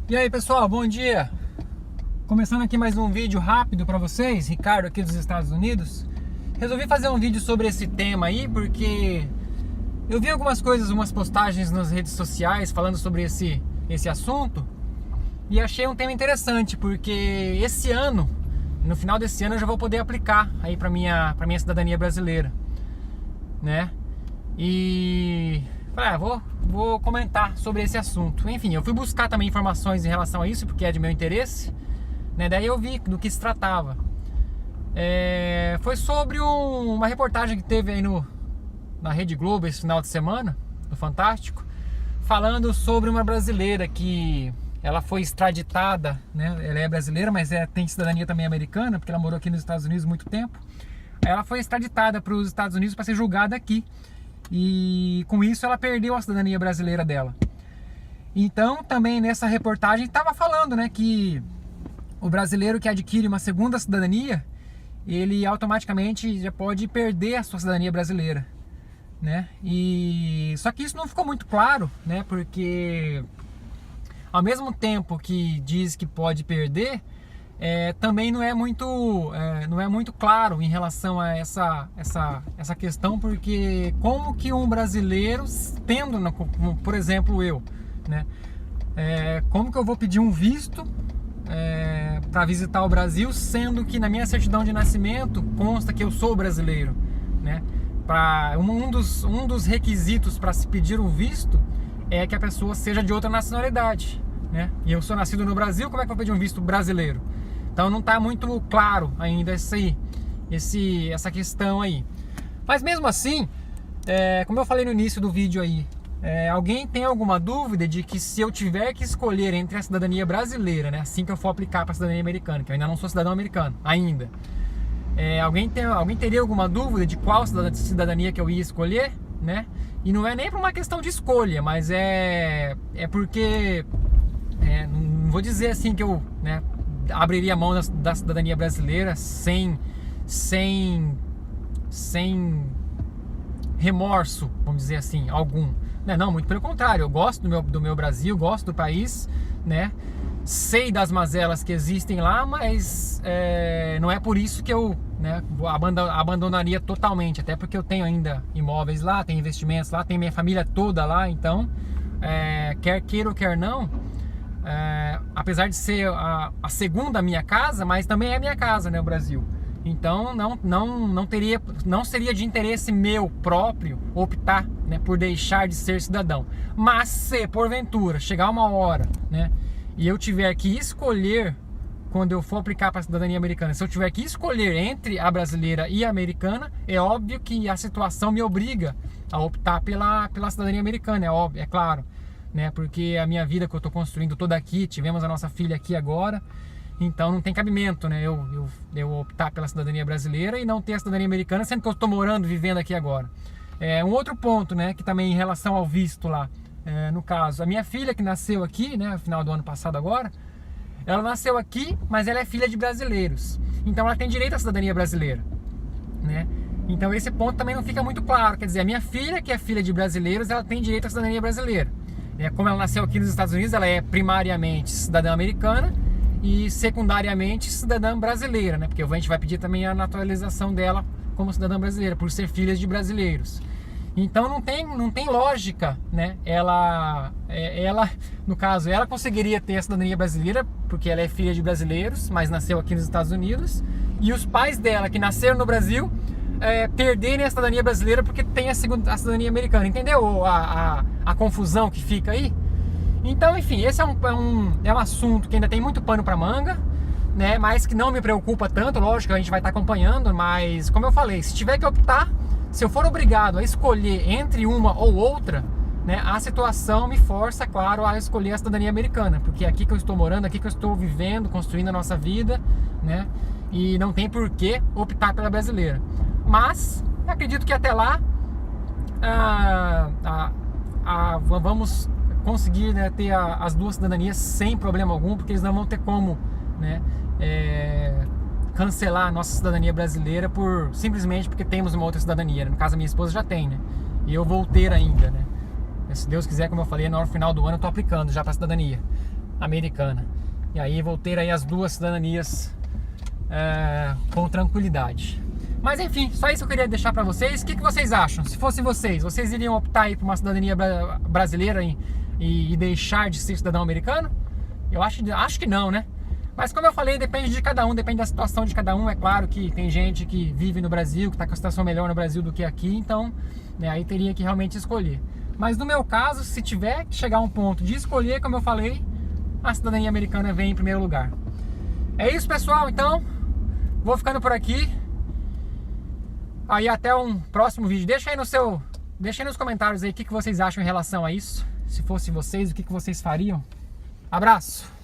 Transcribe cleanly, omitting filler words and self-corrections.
E aí pessoal, bom dia! Começando aqui mais um vídeo rápido para vocês, Ricardo aqui dos Estados Unidos. Resolvi fazer um vídeo sobre esse tema aí porque eu vi algumas coisas, umas postagens nas redes sociais falando sobre esse assunto e achei um tema interessante porque esse ano, no final desse ano eu já vou poder aplicar aí para minha cidadania brasileira, né? E vou comentar sobre esse assunto. Enfim, eu fui buscar também informações em relação a isso, porque é de meu interesse, né? Daí eu vi do que se tratava. Foi sobre uma reportagem que teve aí na Rede Globo esse final de semana, no Fantástico, falando sobre uma brasileira que ela foi extraditada, né? Ela é brasileira, mas tem cidadania também americana, porque ela morou aqui nos Estados Unidos há muito tempo. Ela foi extraditada para os Estados Unidos para ser julgada aqui. E com isso ela perdeu a cidadania brasileira dela. Então também nessa reportagem estava falando, né, que o brasileiro que adquire uma segunda cidadania, ele automaticamente já pode perder a sua cidadania brasileira, né? E só que isso não ficou muito claro, né? Porque ao mesmo tempo que diz que pode perder, também não é muito claro em relação a essa questão, porque como que um brasileiro, por exemplo eu, né, como que eu vou pedir um visto para visitar o Brasil, sendo que na minha certidão de nascimento consta que eu sou brasileiro, né? Um dos requisitos para se pedir um visto é que a pessoa seja de outra nacionalidade, né? E eu sou nascido no Brasil, como é que eu vou pedir um visto brasileiro? Então não está muito claro ainda essa questão aí. Mas mesmo assim, como eu falei no início do vídeo aí, alguém tem alguma dúvida de que se eu tiver que escolher entre a cidadania brasileira, né, assim que eu for aplicar para a cidadania americana, que eu ainda não sou cidadão americano, ainda, alguém teria alguma dúvida de qual cidadania que eu ia escolher, né? E não é nem por uma questão de escolha, mas é porque, não vou dizer assim que eu, né, abriria a mão da cidadania brasileira sem remorso, vamos dizer assim, algum. Não, muito pelo contrário, eu gosto do meu Brasil, gosto do país, né? Sei das mazelas que existem lá, mas não é por isso que eu, né, abandonaria totalmente, até porque eu tenho ainda imóveis lá, tenho investimentos lá, tenho minha família toda lá, então, quer queira ou quer não, apesar de ser a segunda minha casa, mas também é minha casa, né, o Brasil. Então não seria de interesse meu próprio optar, né, por deixar de ser cidadão. Mas se porventura chegar uma hora, né, e eu tiver que escolher, quando eu for aplicar para a cidadania americana, se eu tiver que escolher entre a brasileira e a americana, é óbvio que a situação me obriga a optar pela cidadania americana, é óbvio, é claro, né? Porque a minha vida que eu estou construindo toda aqui, tivemos a nossa filha aqui agora, então não tem cabimento, né, eu optar pela cidadania brasileira e não ter a cidadania americana, sendo que eu estou vivendo aqui agora. Um outro ponto, né, que também em relação ao visto lá, no caso, a minha filha que nasceu aqui, né, no final do ano passado agora, ela nasceu aqui, mas ela é filha de brasileiros, então ela tem direito à cidadania brasileira, né? Então esse ponto também não fica muito claro, quer dizer, a minha filha que é filha de brasileiros, ela tem direito à cidadania brasileira. Como ela nasceu aqui nos Estados Unidos, ela é primariamente cidadã americana e secundariamente cidadã brasileira, né? Porque a gente vai pedir também a naturalização dela como cidadã brasileira, por ser filha de brasileiros. Então não tem lógica, né? Ela, no caso, ela conseguiria ter a cidadania brasileira porque ela é filha de brasileiros, mas nasceu aqui nos Estados Unidos, e os pais dela que nasceram no Brasil perderem a cidadania brasileira porque tem a cidadania americana. Entendeu a confusão que fica aí? Então, enfim, esse é um assunto que ainda tem muito pano para manga, né? Mas que não me preocupa tanto, lógico, a gente vai estar acompanhando, mas como eu falei, se tiver que optar, se eu for obrigado a escolher entre uma ou outra, né, a situação me força, claro, a escolher a cidadania americana, porque é aqui que eu estou morando, aqui que eu estou vivendo, construindo a nossa vida, né? E não tem por que optar pela brasileira. Mas acredito que até lá vamos conseguir, né, ter as duas cidadanias sem problema algum, porque eles não vão ter como, né, cancelar a nossa cidadania brasileira simplesmente porque temos uma outra cidadania. No caso, a minha esposa já tem, né? E eu vou ter ainda, né? Se Deus quiser, como eu falei, no final do ano eu tô aplicando já para a cidadania. americana. E aí vou ter aí as duas cidadanias com tranquilidade. Mas enfim, só isso que eu queria deixar pra vocês. O que vocês acham? Se fosse vocês iriam optar aí por uma cidadania brasileira e deixar de ser cidadão americano? Eu acho que não, né? Mas como eu falei, depende de cada um, depende da situação de cada um. É claro que tem gente que vive no Brasil, que está com a situação melhor no Brasil do que aqui, então aí teria que realmente escolher. Mas no meu caso, se tiver que chegar a um ponto de escolher, como eu falei, a cidadania americana vem em primeiro lugar. É isso, pessoal, então vou ficando por aqui. Aí até um próximo vídeo. Deixa aí nos comentários aí o que vocês acham em relação a isso. Se fosse vocês, o que vocês fariam. Abraço!